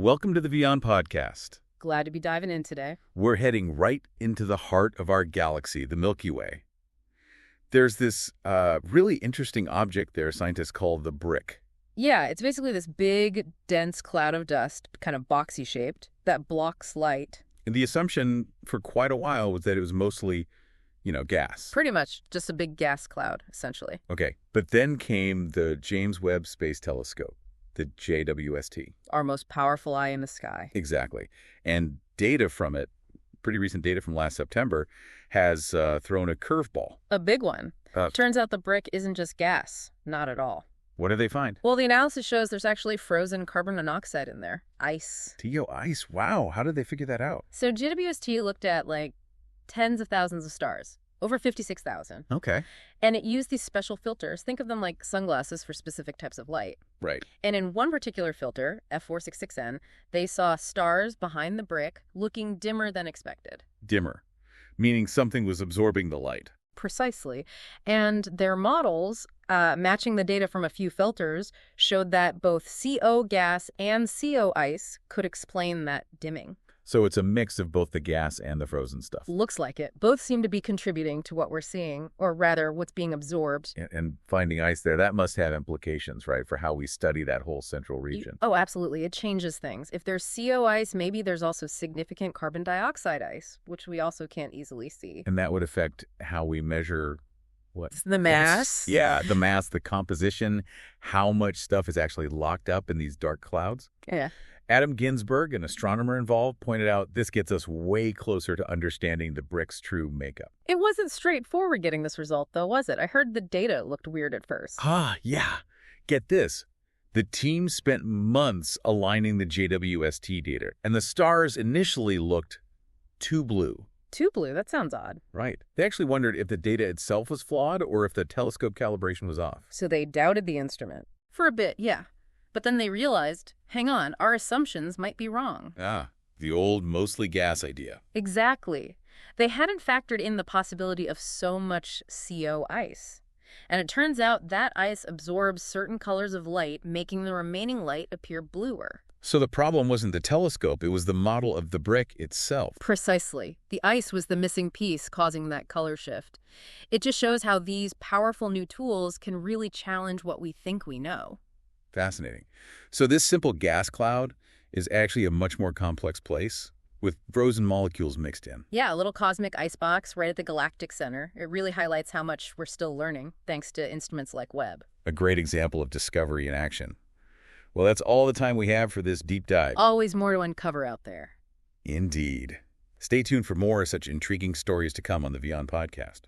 Welcome to the WION Podcast. Glad to be diving in today. We're heading right into the heart of our galaxy, the Milky Way. There's this really interesting object there scientists call the brick. Yeah, it's basically this big, dense cloud of dust, kind of boxy shaped, that blocks light. And the assumption for quite a while was that it was mostly, gas. Pretty much just a big gas cloud, essentially. Okay, but then came the James Webb Space Telescope, the JWST. Our most powerful eye in the sky. Exactly. And data from it, pretty recent data from last September, has thrown a curveball. A big one. Turns out the brick isn't just gas. Not at all. What did they find? Well, the analysis shows there's actually frozen carbon monoxide in there. Ice. TO ice. Wow. How did they figure that out? So JWST looked at, tens of thousands of stars. Over 56,000. Okay. And it used these special filters. Think of them like sunglasses for specific types of light. Right. And in one particular filter, F466N, they saw stars behind the brick looking dimmer than expected. Dimmer, meaning something was absorbing the light. Precisely. And their models, matching the data from a few filters, showed that both CO gas and CO ice could explain that dimming. So it's a mix of both the gas and the frozen stuff. Looks like it. Both seem to be contributing to what we're seeing, or rather, what's being absorbed. And finding ice there, that must have implications, right, for how we study that whole central region. Oh, absolutely. It changes things. If there's CO ice, maybe there's also significant carbon dioxide ice, which we also can't easily see. And that would affect how we measure what? The mass? Yeah, the mass, the composition, how much stuff is actually locked up in these dark clouds. Yeah. Adam Ginsberg, an astronomer involved, pointed out this gets us way closer to understanding the brick's true makeup. It wasn't straightforward getting this result, though, was it? I heard the data looked weird at first. Yeah. Get this. The team spent months aligning the JWST data, and the stars initially looked too blue. Too blue? That sounds odd. Right. They actually wondered if the data itself was flawed or if the telescope calibration was off. So they doubted the instrument. For a bit, yeah. But then they realized, hang on, our assumptions might be wrong. The old mostly gas idea. Exactly. They hadn't factored in the possibility of so much CO ice. And it turns out that ice absorbs certain colors of light, making the remaining light appear bluer. So the problem wasn't the telescope, it was the model of the brick itself. Precisely. The ice was the missing piece causing that color shift. It just shows how these powerful new tools can really challenge what we think we know. Fascinating. So this simple gas cloud is actually a much more complex place with frozen molecules mixed in. Yeah, a little cosmic icebox right at the galactic center. It really highlights how much we're still learning, thanks to instruments like Webb. A great example of discovery in action. Well, that's all the time we have for this deep dive. Always more to uncover out there. Indeed. Stay tuned for more such intriguing stories to come on the WION Podcast.